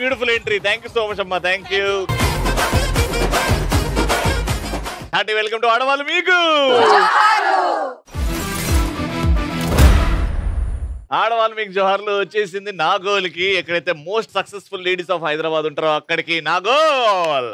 Beautiful entry. Thank you so much అమ్మా. Thank you. Hearty welcome to ఆడవాళ్ళు మీకు. ఆడవాళ్ళు మీకు జోహార్లు వచ్చేసింది నాగోల్కి. ఎక్కడైతే most successful ladies of Hyderabad ఉంటారో అక్కడికి నాగోల్.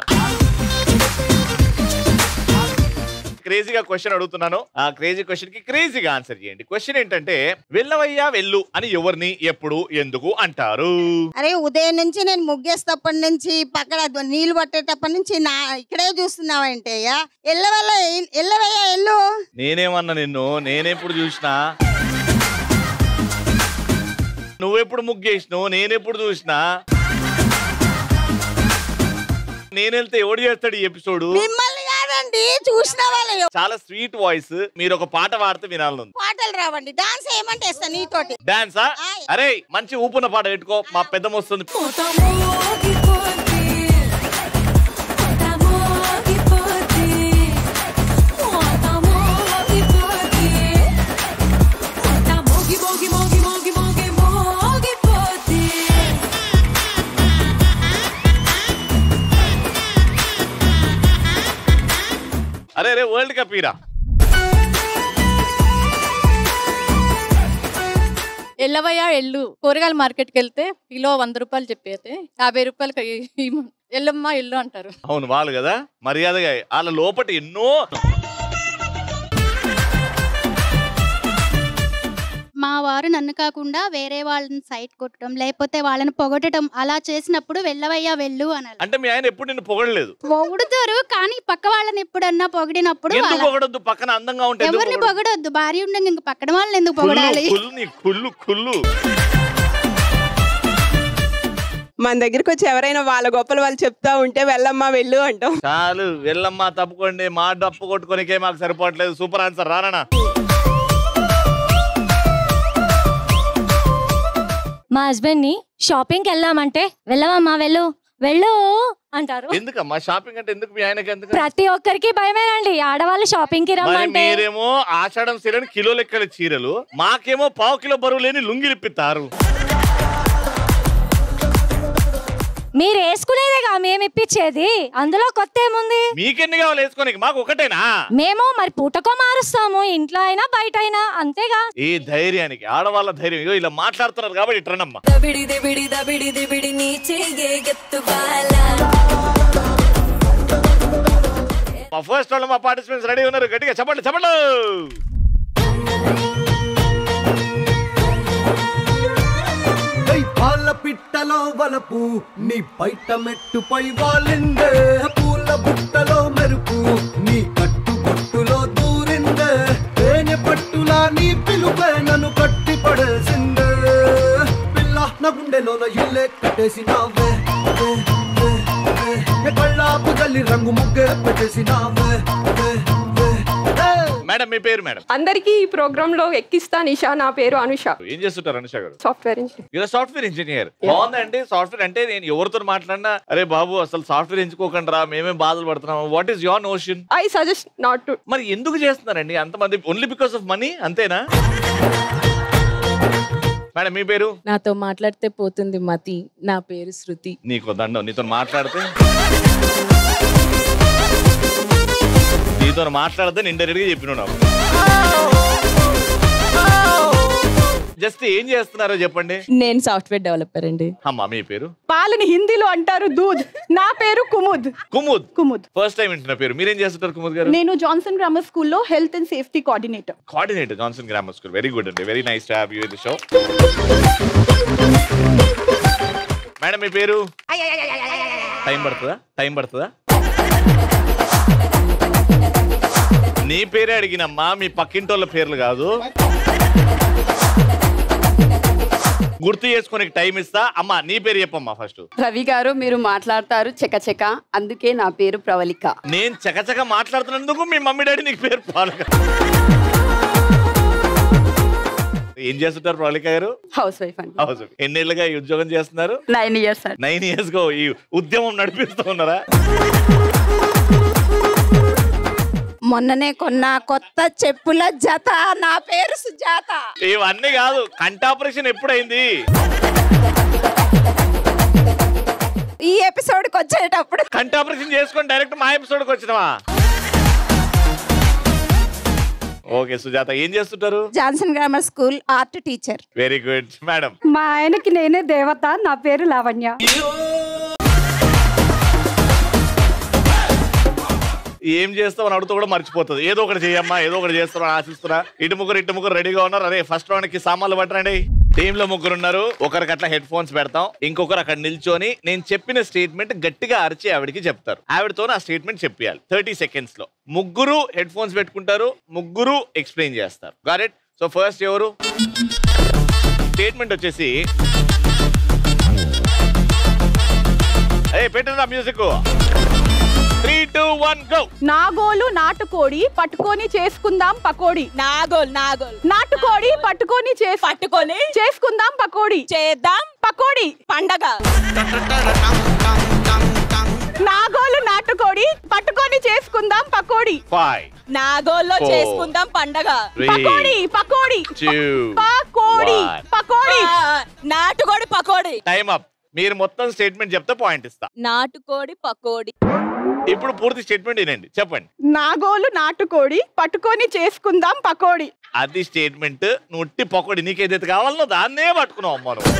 క్రేజీగా క్వశ్చన్ అడుగుతున్నాను. ఆ క్రేజీ క్వశ్చన్ కి క్రేజీగా ఆన్సర్ చేయండి. క్వశ్చన్ ఏంటంటే వెళ్ళవయ్యా వెళ్ళు అని ఎవరిని ఎప్పుడు ఎందుకు అంటారు? అరే ఉదయం నుంచి నేను ముగ్గేసేటప్పటి నుంచి పక్కన నీళ్లు పట్టేటప్పటి నుంచి ఇక్కడే చూస్తున్నావంటే ఎల్లవయ్యా ఎల్లు. నేనేమన్నా నిన్ను? నేనెప్పుడు చూసినా? నువ్వెప్పుడు ముగ్గేసినావు? నేనెప్పుడు చూసినా? నేను వెళ్తే ఎవడు చేస్తాడు ఈ ఎపిసోడ్? మిమ్మల్ని కాదండి, చూసిన వాళ్ళు. చాలా స్వీట్ వాయిస్. మీరు ఒక పాట పాడితే వినాలి. పాటలు రావండి, డాన్స్ ఏమంటే ఇస్తా నీతోటి. డాన్సా? అరే మంచి ఊపున పాట పెట్టుకో, మా పెద్దమ్మ వస్తుంది. అరే అరే వరల్డ్ కప్ ఇరా. ఎల్లవయ్యా ఎల్లు. కూరగాయల మార్కెట్కి వెళ్తే కిలో 100 రూపాయలు చెప్పేస్తే 50 రూపాయలకి ఎల్లమ్మ ఎల్లు అంటారు. అవును వాళ్ళు కదా మర్యాదగా. వాళ్ళ లోపటి ఎన్నో మా వారు నన్ను కాకుండా వేరే వాళ్ళని సైట్ కొట్టడం లేకపోతే వాళ్ళని పొగడటం అలా చేసినప్పుడు వెళ్ళవయ్యా వెళ్ళు అనాలి. అంటే మీ ఆయన ఎప్పుడు నిన్ను పొగడలేదు? పొగుడుతారు కానీ పక్క వాళ్ళని ఎప్పుడన్నా పొగిడినప్పుడు ఎందుకు పొగడొద్దు? పక్కన అందంగా ఉంటే ఎవరిని పొగడొద్దు. భార్య ఉండగా ఇంక పక్కన వాళ్ళని ఎందుకు పొగడాలి? కుళ్ళు. మన దగ్గరికి వచ్చి ఎవరైనా వాళ్ళ గొప్పలు వాళ్ళు చెప్తా ఉంటే వెళ్ళమ్మా వెళ్ళు అంటాం. చాలు వెళ్ళమ్మా తప్పుకోండి, మా డప్పు కొట్టుకోనికే మాకు సరిపోవట్లేదు. Super answer. రానా? మా హస్బెండ్ ని షాపింగ్ వెళ్దామంటే వెళ్ళవమ్మా వెళ్ళు వెళ్ళు అంటారు. ఎందుకమ్మా షాపింగ్ అంటే? ఎందుకు మీ ఆయనకి? ఎందుకు? ప్రతి ఒక్కరికి భయమేనండి ఆడవాళ్ళు షాపింగ్ కి రమ్మంటే. మీరేమో ఆషాఢం సీలని కిలో లెక్కల చీరలు, మాకేమో 1/2 కిలో బరువు లేని లుంగిలు ఇప్పిస్తారు. మీరు వేసుకునేదేగా మేము ఇప్పించేది, అందులో కొత్త ఏముంది? మీకెన్ని కావాలి వేసుకోనికి? మాకు ఒకటేనా? మేము మరి పూటకో మారుస్తాము, ఇంట్లో అయినా బయట అయినా అంతేగా. ఈ ధైర్యానికి ఆడవాళ్ళ ధైర్యం ఇలా మాట్లాడుతున్నారు కాబట్టి ఇట్రనమ్మా. మా ఫస్ట్ వాళ్ళు మా పార్టిసిపెంట్స్ రెడీ ఉన్నారు. గట్టిగా చెప్పండి చెప్పండి. పాల పిట్టలో వలపు నీ బయట మెట్టుపై వాలిందే, పూల బుట్టలో మెరుపు నీ కట్టు బొట్టులో దూరిందే, తేనె పట్టులా నీ పిలుపే నన్ను కట్టి పడేసిందే, పిల్ల నా గుండెలోన ఇల్లే కట్టేసినావే, కళ్ళాపు గల్లి రంగు ముగ్గే పెట్టేసినావే. మేడం మీ పేరు? మేడం అందరికి ఈ ప్రోగ్రామ్ లో ఎక్కిస్తా నిషా. నా పేరు అనుష. ఏం చేస్తుంటారు అనుష గారు? Software engineer. ఇలా సాఫ్ట్వేర్ ఇంజనీర్ బాగుందండి. సాఫ్ట్వేర్ అంటే నేను ఎవరితో మాట్లాడినా అరే బాబు అసలు సాఫ్ట్వేర్ ఎంచుకోకండి రా, మేమే బాధలు పడుతున్నాం. What is your notion? I suggest not to. మరి ఎందుకు చేస్తున్నారండి అంతమంది? ఓన్లీ బికాస్ ఆఫ్ మనీ అంతేనా? మేడం మీ పేరు? నాతో మాట్లాడితే పోతుంది మతి. నా పేరు శృతి. నీకు దండం. నీతో మాట్లాడితే నేను డైరెక్ట్ గా చెప్పినావు. జస్ట్ ఏం చేస్తున్నారో చెప్పండి. నేను సాఫ్ట్వేర్ డెవలపర్ అండి. అమ్మా మీ పేరు? పాలని హిందీలో అంటారు దూద్. నా పేరు కుముద్. కుముద్ ఫస్ట్ టైం వింటున్న పేరు. మీరేం చేస్తుంటారు కుముద్ గారు? నేను జాన్సన్ గ్రామర్ స్కూల్లో health and safety coordinator. Johnson grammar school. Very good అండి. Very nice to have you in the show. Madam మీ పేరు? టైం పడుతుందా? నీ పేరే అడిగినమ్మా, మీ పక్కింటోళ్ళ పేర్లు కాదు. గుర్తు చేసుకునే టైం ఇస్తా. అమ్మా నీ పేరు చెప్పమ్మా ఫస్ట్. రవి గారు మీరు మాట్లాడతారు చకచక, అందుకే నా పేరు ప్రవళిక. నేను చకచక మాట్లాడుతున్నందుకు మీ మమ్మీ డాడీ నీకు పేరు ప్రవళిక. ఏం చేస్తుంటారు ప్రవళిక గారు? హౌస్ వైఫ్ అండి. House wife. ఎన్నేళ్ళుగా ఈ ఉద్యోగం చేస్తున్నారు? 9 years. 9 years గా ఈ ఉద్యమం నడిపిస్తూ ఉన్నారా? మొన్ననే కొన్న కొత్త చెప్పుల జత. నా పేరు సుజాత. ఇవన్నీ కాదు, కంటి ఆపరేషన్ ఎప్పుడైంది? ఈ ఎపిసోడ్ కి వచ్చేటప్పుడు కంటి ఆపరేషన్ చేసుకొని డైరెక్ట్ మా ఎపిసోడ్ కి వచ్చినవా? ఓకే సుజాత, ఏం చేస్తుంటారు? Johnson grammar school art teacher. Very good madam. మా ఆయనకి నేనే దేవత, నా పేరు లావణ్య. ఏం చేస్తావు అని అడుగుతూ కూడా మర్చిపోతుంది. ఏదో ఒకటి చేయమ్మా, ఏదో ఒకటి చేస్తావు అని ఆశిస్తున్నా. ఇటు ముగ్గురు రెడీగా ఉన్నారు. అదే ఫస్ట్ రౌండ్ కి సామాన్లు పట్టరండి. టీమ్ లో ముగ్గురు ఉన్నారు. ఒకరికి అట్లా హెడ్ ఫోన్స్ పెడతాం, ఇంకొకరు అక్కడ నిల్చొని నేను చెప్పిన స్టేట్మెంట్ గట్టిగా అరిచి ఆవిడికి చెప్తారు. ఆవిడతో ఆ స్టేట్మెంట్ చెప్పాలి 30 seconds లో. ముగ్గురు హెడ్ ఫోన్స్ పెట్టుకుంటారు, ముగ్గురు ఎక్స్ప్లెయిన్ చేస్తారు. Got it? సో ఫస్ట్ ఎవరు? స్టేట్మెంట్ వచ్చేసి పెట్టిన మ్యూజిక్. 3, 2, 1 go. నాగోలు నాటుకోడి పట్టుకొని చేసుకుందాం పకోడి. నాటుకోడి పట్టుకొని చేసుకుందాం పకోడి. చేద్దాం పకోడి పండగ. నాగోలు నాటుకోడి పట్టుకొని చేసుకుందాం పకోడి. 5 నాగోల్లో 4 చేసుకుందాం పండగ. 3 పకోడి 2 పకోడి నాటుకోడి పకోడి. Time up. మీరు మొత్తం స్టేట్మెంట్ చెప్తే పాయింట్ ఇస్తా. నాటుకోడి పకోడి. ఇప్పుడు పూర్తి స్టేట్మెంట్ వినండి, చెప్పండి. నాగోలు నాటుకోడి పట్టుకొని చేసుకుందాం పకోడి. అది స్టేట్మెంట్. నువ్వు ఉట్టి పకోడి, నీకేదైతే కావాలనో దాన్నే పట్టుకున్నావు అమ్మ నువ్వు.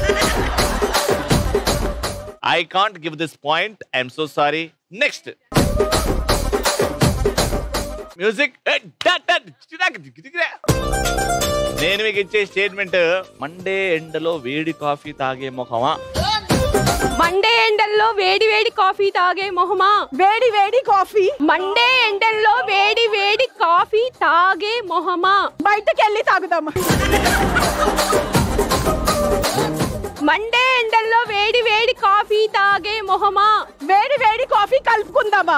I can't give this point. I'm so sorry. Next music. నేను మీకు ఇచ్చే స్టేట్మెంట్ మండే ఎండలో వేడి కాఫీ తాగే ముఖమా. మండే ఎండల్లో వేడి వేడి కాఫీ తాగే మొహమా. వేడి వేడి కాఫీ. మండే ఎండల్లో వేడి వేడి కాఫీ తాగే మొహమా. బయటకెళ్ళి తాగుదామా. మండే ఎండల్లో వేడి వేడి కాఫీ తాగే మొహమా. వేడి వేడి కాఫీ కలుపుకుందామా.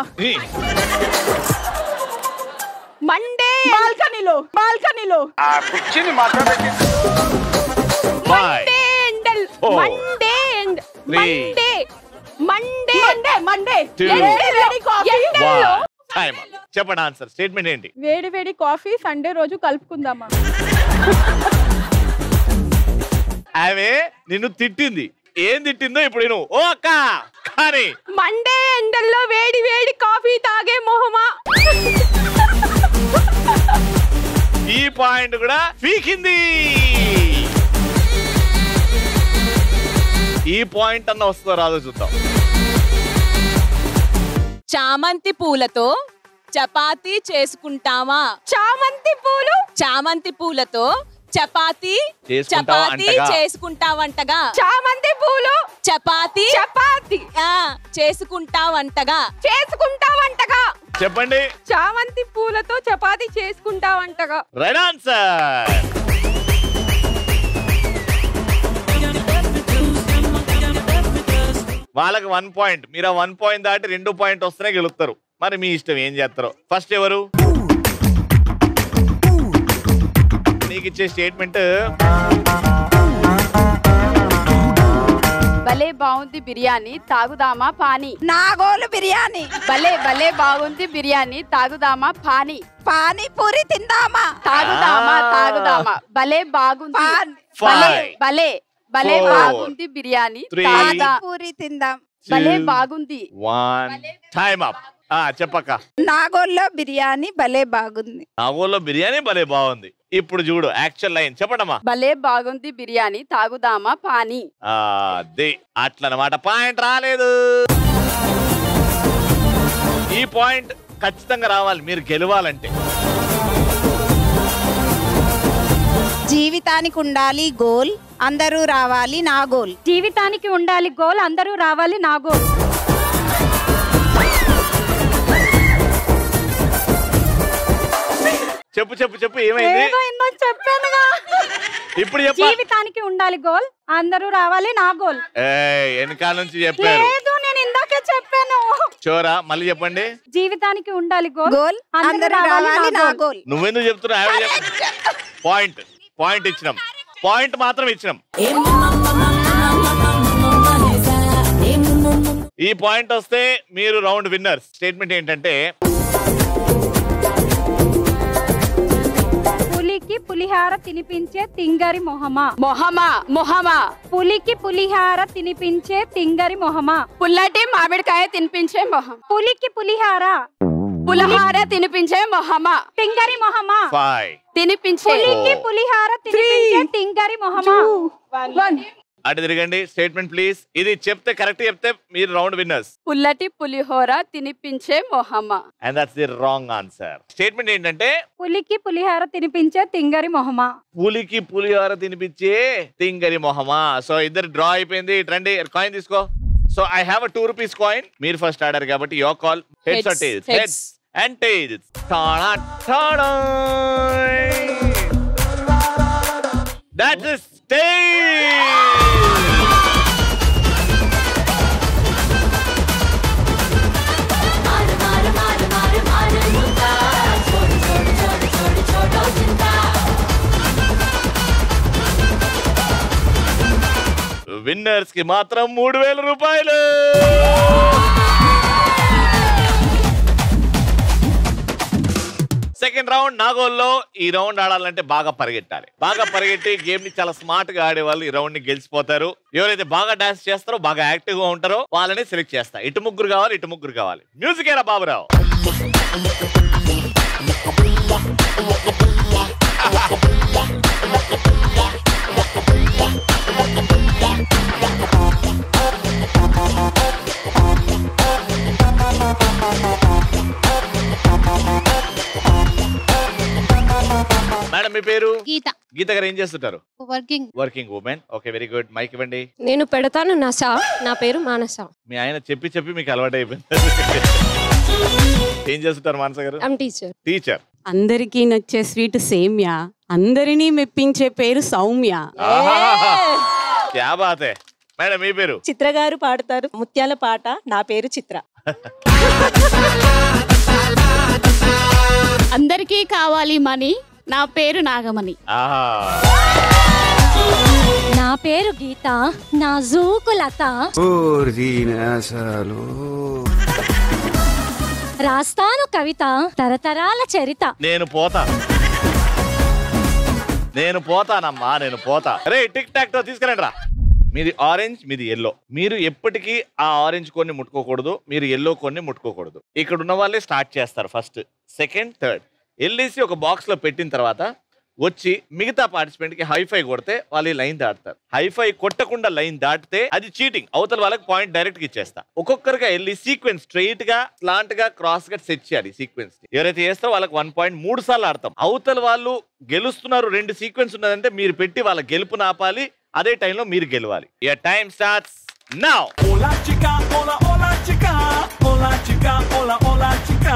మండే బాల్కనీలో మండే ఎండల్ మండే ఎండ్ మండే చెప్పండి ఆన్సర్. స్టేట్మెంట్ ఏంటి? వేడి వేడి కాఫీ సండే రోజు కలుపుకుందామా. ఆమె నిన్ను తిట్టింది. ఏం తిట్టిందో ఇప్పుడు నువ్వు ఓ అక్క కానీ. మండే ఎండల్లో వేడి వేడి కాఫీ తాగే మొహమా. ఈ పాయింట్ కూడా పీకింది. ఈ పాయింట్ అన్న వస్తుందో రాదో చూద్దాం. చామంతి పూలతో చపాతీ చేసుకుంటామా. చామంతి పూలతో చపాతీ చేసుకుంటావంటగా. చామంతి పూలు చపాతీ చేసుకుంటావంటగా. చెప్పండి. చామంతి పూలతో చపాతీ చేసుకుంటావంటగా. Right answer. వాళ్ళకి 1 పాయింట్. మీరు ఆ 1 పాయింట్ దాటి 2 పాయింట్ వస్తేనే గెలుస్తారు. మరి మీ ఇష్టం ఏం చేస్తారో. ఫస్ట్ ఎవరు? నీకు ఇచ్చే స్టేట్మెంట్. భలే బాగుంది బిర్యానీ తాగుదామా పానీ. నాగోలు బిర్యానీ. భలే బాగుంది బిర్యానీ తాగుదామా పానీ. పానీపూరి తిందామా. తాగుదామా. భలే బాగుంది. భలే బాగుంది బిర్యానీ. పానీపూరి తిందాం. భలే బాగుంది. 1 టైమ్ అప్. చెప్పక్క. నాగోల్లో బిర్యానీ భలే బాగుంది. నాగోల్లో బిర్యానీ భలే బాగుంది. ఇప్పుడు చూడు యాక్చువల్ లైన్ చెప్పడమ్మా. భలే బాగుంది బిర్యానీ తాగుదామా పానీ. అట్లనమాట. పాయింట్ రాలేదు. ఈ పాయింట్ ఖచ్చితంగా రావాలి మీరు గెలవాలంటే. జీవితానికి ఉండాలి గోల్, అందరూ రావాలి నా గోల్. జీవితానికి ఉండాలి గోల్, అందరూ రావాలి నా గోల్. చెప్పు ఏమైంది? చెప్పానుగా. ఇప్పుడు జీవితానికి ఉండాలి గోల్, అందరూ రావాలి నా గోల్. వెనకాల నుంచి చెప్పారు. నేను ఇందాకే చెప్పాను. చోరా మళ్ళీ చెప్పండి. జీవితానికి ఉండాలి గోల్, అందరూ రావాలి నా గోల్. నువ్వెందుకు చెప్తున్నావు? పాయింట్ ఇచ్చినాం. పాయింట్ మాత్రం ఇచ్చినాం. ఈ పాయింట్ వస్తే మీరు రౌండ్ విన్నర్స్. స్టేట్మెంట్ ఏంటంటే పులికి పులి పులిహార తినిపించే తింగరి మొహమా. మొహమా మొహమా. పులికి పులిహార తినిపించే తింగరి మొహమా. పుల్లటి మామిడికాయ తినిపించే మొహం. పులికి పులిహార పులిహార తినిపించే మొహమా. తింగరి మొహమా. 5 తినిపించే. పులికి పులిహార తినిపించే తింగరి మొహమా. 1 అటు తిరగండి. Statement please. ఇది చెప్తే కరెక్ట్ చెప్తే మీరు రౌండ్ విన్నర్స్. పుల్లటి పులిహోర తినిపించే మొహమా. And that's the wrong answer. Statement ఏంటంటే పులికి పులిహార తినిపించే తింగరి మొహమా. పులికి పులిహోర తినిపించే తింగరి మొహమా. సో ఇద్దరు డ్రా అయిపోయింది. రండి కాయిన్ తీసుకో. So I have a 2 rupees coin. మీరు ఫస్ట్ ఆడారు కాబట్టి your call. Heads or tails? Heads and tails. Tada tada. That's is tails. Winners కి మాత్రం 3000 రూపాయలు. సెకండ్ రౌండ్ నాగోల్లో. ఈ రౌండ్ ఆడాలంటే బాగా పరిగెట్టాలి. బాగా పరిగెట్టి గేమ్ ని చాలా స్మార్ట్ గా ఆడే వాళ్ళు ఈ రౌండ్ ని గెలిచిపోతారు. ఎవరైతే బాగా డాన్స్ చేస్తారో బాగా యాక్టివ్ గా ఉంటారో వాళ్ళని సెలెక్ట్ చేస్తా. ఇటు ముగ్గురు కావాలి, ఇటు ముగ్గురు కావాలి. మ్యూజిక్ ఏరా బాబురావు. మేడం మీ పేరు? గీత. గీత గారు ఏం చేస్తుంటారు? Working women. Okay, very good. Mike ఇవ్వండి. నేను పెడతాను నసా. నా పేరు మానస. మీ ఆయన చెప్పి చెప్పి మీకు అలవాటు అయిపోయింది. ఏం చేస్తుంటారు మానస గారు? టీచర్. అందరికీ నచ్చే స్వీట్ సేమ్య, అందరినీ మెప్పించే పేరు సౌమ్య. క్యా బాత్ హై. మేడం మీ పేరు? చిత్ర గారు పాడతారు ముత్యాల పాట. నా పేరు చిత్ర. అందరికీ కావాలి మనీ. నా పేరు నాగమణి. నా పేరు గీత. నా జూకు లత. రాస్తాను కవిత, తరతరాల చరిత. నేను పోతానమ్మా, నేను పోతా. రే టిక్ టాక్ తో తీసుకురండి రా. మీది ఆరెంజ్, మీది ఎల్లో. మీరు ఎప్పటికీ ఆ ఆరెంజ్ కొన్ని ముట్టుకోకూడదు, మీరు ఎల్లో కొన్ని ముట్టుకోకూడదు. ఇక్కడ ఉన్న వాళ్ళే స్టార్ట్ చేస్తారు. ఫస్ట్, సెకండ్, థర్డ్ వెళ్ళేసి ఒక బాక్స్ లో పెట్టిన తర్వాత వచ్చి మిగతా పార్టిసిపెంట్ కి హైఫై కొడితే వాళ్ళు లైన్ దాటుతారు. హైఫై కొట్టకుండా లైన్ దాటితే అది చీటింగ్. అవతల వాళ్ళకి పాయింట్ డైరెక్ట్ గా ఇచ్చేస్తా. ఒక్కొక్కరిగా వెళ్ళి సీక్వెన్స్ స్ట్రైట్ గా, స్లాంట్ గా, క్రాస్ గా సెట్ చేయాలి. సీక్వెన్స్ ఎవరైతే చేస్తారో వాళ్ళకి 1 పాయింట్ 3 సార్లు ఆడతాం. అవతల వాళ్ళు గెలుస్తున్నారు, 2 సీక్వెన్స్ ఉన్నదంటే మీరు పెట్టి వాళ్ళ గెలుపుని ఆపాలి. అదే టైంలో మీరు గెలవాలి. Your time starts now. Ola chica, ola ola chica, ola chica, ola ola chica,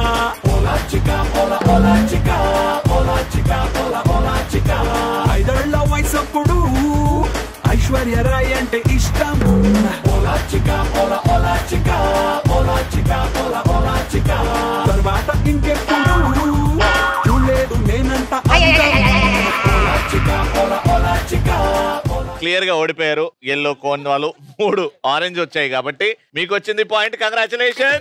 ola chica, ola ola chica, ola chica, ola ola chica. ఐదేళ్ల వయసప్పుడు ఐశ్వర్య రాయ్ అంటే ఇష్టం. Ola chica, ola ola chica, ola chica, ola ola chica. తర్వాత ఇంకెప్పుడు చూడలేదు నేనంత అందం. Ola chica, ola ola chica. Clear గా ఓడిపోయారు. ఎల్లో కోన్ వాళ్ళు 3, ఆరెంజ్ వచ్చాయి కాబట్టి మీకు వచ్చింది పాయింట్. కంగ్రాచులేషన్.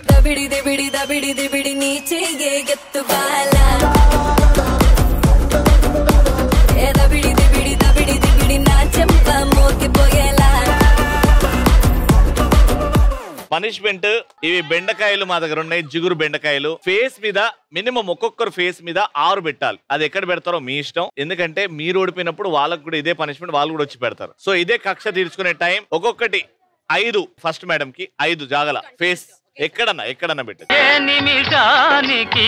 పనిష్మెంట్ ఇవి బెండకాయలు మా దగ్గర ఉన్నాయి, జిగురు బెండకాయలు. ఫేస్ మీద మినిమం ఒక్కొక్కరు ఫేస్ మీద 6 పెట్టాలి. అది ఎక్కడ పెడతారో మీ ఇష్టం. ఎందుకంటే మీరు ఓడిపోయినప్పుడు వాళ్ళకు కూడా ఇదే పనిష్మెంట్, వాళ్ళు కూడా వచ్చి పెడతారు. సో ఇదే కక్ష తీర్చుకునే టైం. ఒక్కొక్కటి 5. ఫస్ట్ మేడం కి 5 జాగల ఫేస్ ఎక్కడన్నా పెట్టదు. ఏ నిమిషానికి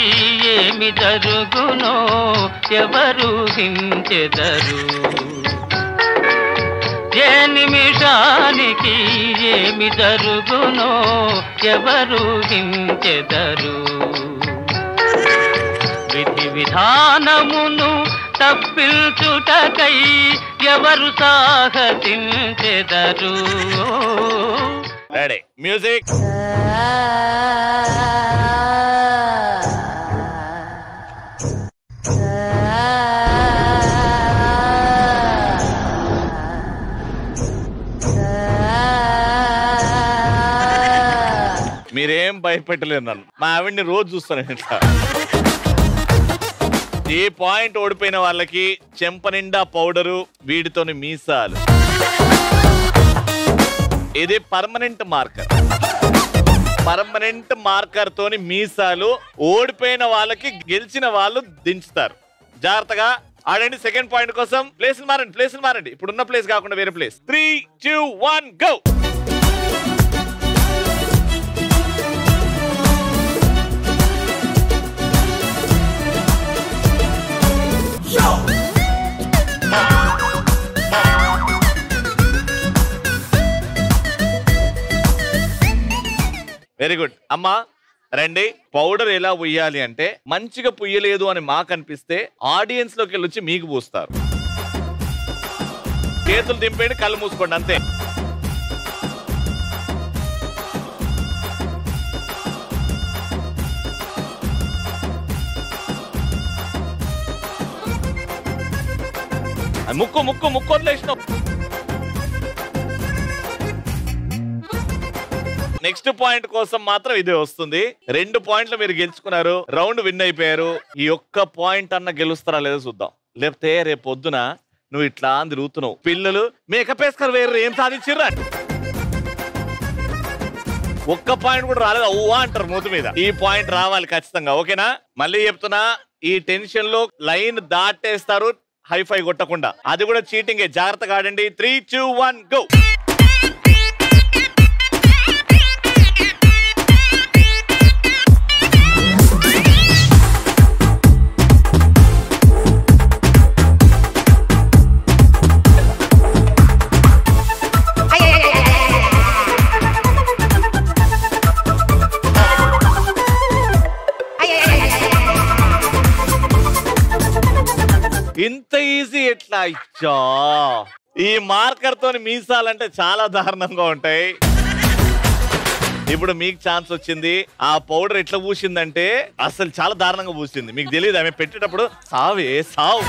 ఏమి జరుగునో ఎవరు హించెదరు, ఏ నిమిషానికి ఏమి జరుగునో ఎవరు హించెదరు, విధి విధానమును తప్పించుటకై ఎవరు సాహసించెదరు. Ready, music. మీరేం భయపెట్టలేరు నన్ను. మా ఆవిడ్ని రోజు చూస్తాను ఇట్లా. ఈ పాయింట్ ఓడిపోయిన వాళ్ళకి చెంప నిండా పౌడరు, వీటితోని మీసాలు. ఇది పర్మనెంట్ మార్కర్. పర్మనెంట్ మార్కర్ తోని మీసాలు. ఓడిపోయిన వాళ్ళకి గెలిచిన వాళ్ళు దించుతారు. జాగ్రత్తగా ఆడండి. సెకండ్ పాయింట్ కోసం ప్లేస్ మారండి. ఇప్పుడున్న ప్లేస్ కాకుండా వేరే ప్లేస్. 3, 2, 1 గో. Very good. అమ్మా రండి. పౌడర్ ఎలా పుయ్యాలి అంటే మంచిగా పుయ్యలేదు అని మాకు అనిపిస్తే ఆడియన్స్ లోకి వెళ్ళొచ్చి మీకు పూస్తారు. చేతులు దింపేయండి, కళ్ళు మూసుకోండి, అంతే. ముక్కు వదిలేసిన. నెక్స్ట్ పాయింట్ కోసం మాత్రం ఇదే వస్తుంది. 2 పాయింట్లు మీరు గెలుచుకున్నారు. రౌండ్ విన్ అయిపోయారు. ఈ ఒక్క పాయింట్ అన్న గెలుస్తారా లేదో చూద్దాం. లేకపోతే రేపు పొద్దున నువ్వు ఇట్లా తిరుగుతున్నావు, పిల్లలు మేకప్ వేసుకొని వేరు ఏం సాధించిర్రా, ఒక్క పాయింట్ కూడా రాలేదు ఓవా అంటారు మూతి మీద. ఈ పాయింట్ రావాలి ఖచ్చితంగా. ఓకేనా? మళ్ళీ చెప్తున్నా, ఈ టెన్షన్ లో లైన్ దాటేస్తారు హైఫై కొట్టకుండా. అది కూడా చీటింగే. జాగ్రత్తగా ఆడండి. 3, 2, 1 గో. ఇంత ఈజీ ఎట్లా ఇచ్చా? ఈ మార్కర్ తోని మీసాలంటే చాలా దారుణంగా ఉంటాయి. ఇప్పుడు మీకు ఛాన్స్ వచ్చింది. ఆ పౌడర్ ఎట్లా పూసిందంటే అసలు చాలా దారుణంగా పూసింది. మీకు తెలియదు, ఆమె పెట్టేటప్పుడు సావు.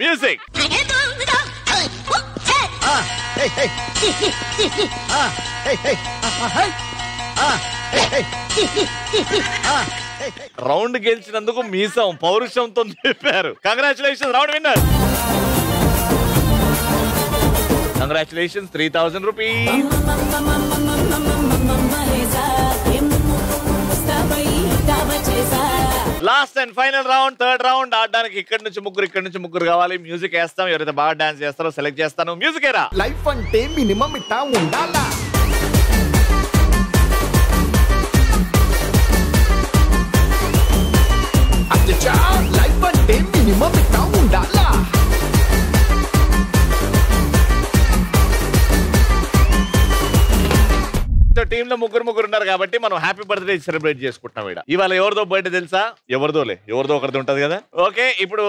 Music. రౌండ్ గెలిచినందుకు మీసం పౌరుషంతో చెప్పారు. Congratulations, round winner. Congratulations, 3000 rupees. Last and final round, third round. ఆడడానికి ఇక్కడ నుంచి ముగ్గురు కావాలి. మ్యూజిక్ వేస్తాం. ఎవరైతే బాగా డాన్స్ చేస్తారో సెలెక్ట్ చేస్తాను. మ్యూజిక్ ఏరా. లైఫ్ అంటే మినిమం ఇట్టా ఉండాలా. లైఫ్ అంటే మినిమం ఇట్టా ఉండాలా. టీమ్ లో ముగ్గురు ఉన్నారు కాబట్టి మనం హ్యాపీ బర్త్డే సెలబ్రేట్ చేసుకుంటున్నాం. ఇవాళ ఎవరిదో బర్త్డే తెలుసా? ఎవరిదో ఒకరిది ఉంటది కదా. ఓకే, ఇప్పుడు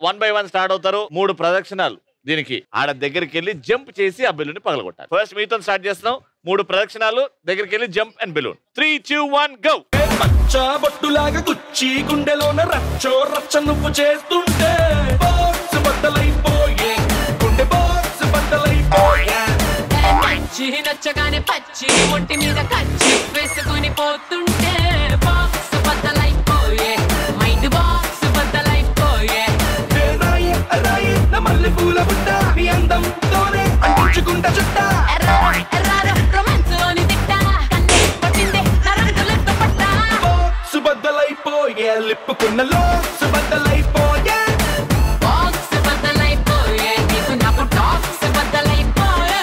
1 by 1 స్టార్ట్ అవుతారు. 3 ప్రదక్షిణాలు. దీనికి ఆడ దగ్గరికి వెళ్ళి జంప్ చేసి ఆ బెలూన్ పగలగొట్టాలి. ఫస్ట్ మీతో స్టార్ట్ చేస్తున్నాం. 3 ప్రదక్షిణాలు, దగ్గరికి వెళ్ళి జంప్ అండ్ బెలూన్. 3, 2, 1 గో. బొట్టులాగా గుచ్చి గుండెలోన రచ్చో రచ్చ నువ్వు చేస్తుంటే బాక్స్ బద్దలైపోయే, గుండె బాక్స్ బద్దలైపోయే. నచ్చగానే పచ్చి ఒంటి మీద కచ్చి వేసుకుని పోతుంటే బాక్స్ బద్దలైపోయే, మైండ్ బాక్స్ బద్దలైపోయే. మల్లె పూల బుట్ట మీ అందంతోనే అంటించుకుంటా చుట్ట. రొమాన్స్ లోని తిట్ట కన్నే పట్టిందే నరంగులెత్త పట్ట. బాక్స్ బద్దలైపోయే, లిప్పుకున్న లోక్స్ బద్దలైపోయే. బాక్స్ బద్దలైపోయే, నీకు నాకు టాక్స్ బద్దలైపోయే.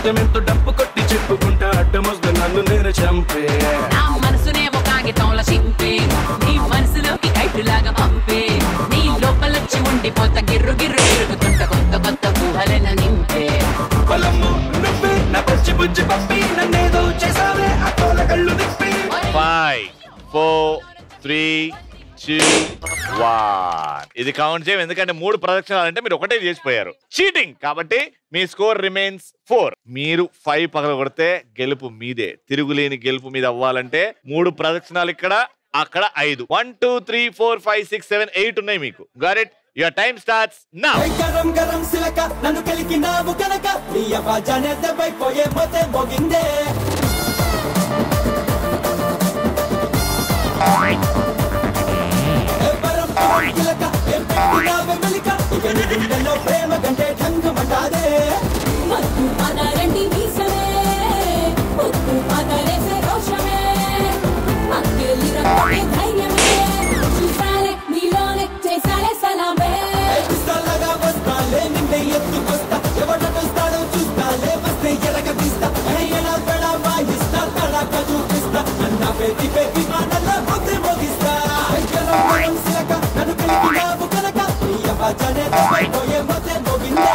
ఇష్టమెంతో డప్పు కొట్టి చెప్పుకుంటా అడ్డమొస్తే నన్ను నేను చంపే నా మనసునేమో కాగితంలో చింపే నీ మనసులోకి కైటులాగా పంపే నీ లోపలొచ్చి ఉండిపోతా గిర్రు గిర్రు తిరుగుతుంట కొత్త కొత్త ఊహలను నింపే పొలము నువ్వే నా పచ్చి బుజ్జి పప్పి నన్నేదో చేసావే ఆ తోల కళ్ళు తిప్పి 5 4 3 2 1 ఇది కౌంట్ చేయం ఎందుకంటే 3 ప్రదక్షిణాలు అంటే మీరు ఒకటే చేసిపోయారు చీటింగ్ కాబట్టి మీ స్కోర్ రిమైన్స్ 4 మీరు 5 పగలగొడితే గెలుపు మీదే తిరుగులేని గెలుపు మీద అవ్వాలంటే 3 ప్రదక్షిణాలు ఇక్కడ అక్కడ 5 1 2 3 4 5 6 7 8 ఉన్నాయి మీకు got it your time starts now గరం గరం సిలక నన్ను కలికినావు కనుక నీ అవాజానే దెబ్బైపోయే మొతే మోగిందే ప్రేమ కంటే ఢంగమంటాదే మత్తు పదరండి వీసమే పొత్తు పదరేసే రోషమే అక్కెలి రక్తమే ధైర్యమే చూసాలే నీలోనే చేసాలే సలామే పిస్తాలగా వస్తాలే నిన్నే ఎత్తుకొస్తా ఎవడొస్తాడో చూస్తాలే వస్తే ఎరగ తీస్తా ఎలా తడా వాయిస్తా తడాక చూపిస్తా అన్న పేటి పేటి మాటల్లో ముద్దు మోగిస్తా గరం సిలక నన్ను కలికినావు కనుక నీ అవాజానే దెబ్బైపోయే మొతే మోగిందే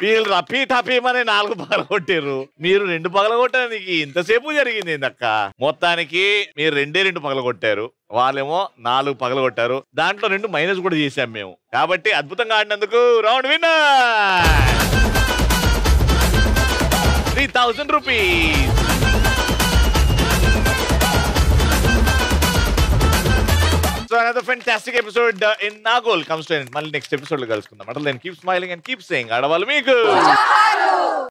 వీళ్ళు రప్పీ టపీమని 4 పగలగొట్టారు మీరు 2 పగలగొట్టడానికి ఇంతసేపు జరిగింది ఏందక్క మొత్తానికి మీరు 2 పగలగొట్టారు వాళ్ళేమో 4 పగలగొట్టారు దాంట్లో 2 మైనస్ కూడా చేశాం మేము కాబట్టి అద్భుతంగా ఆడినందుకు round winner 3000 rupees So another fantastic episode in Nagol comes to end. Mali next episode lo kalusukundam. Until then, keep smiling and keep saying, Adavalu meeku.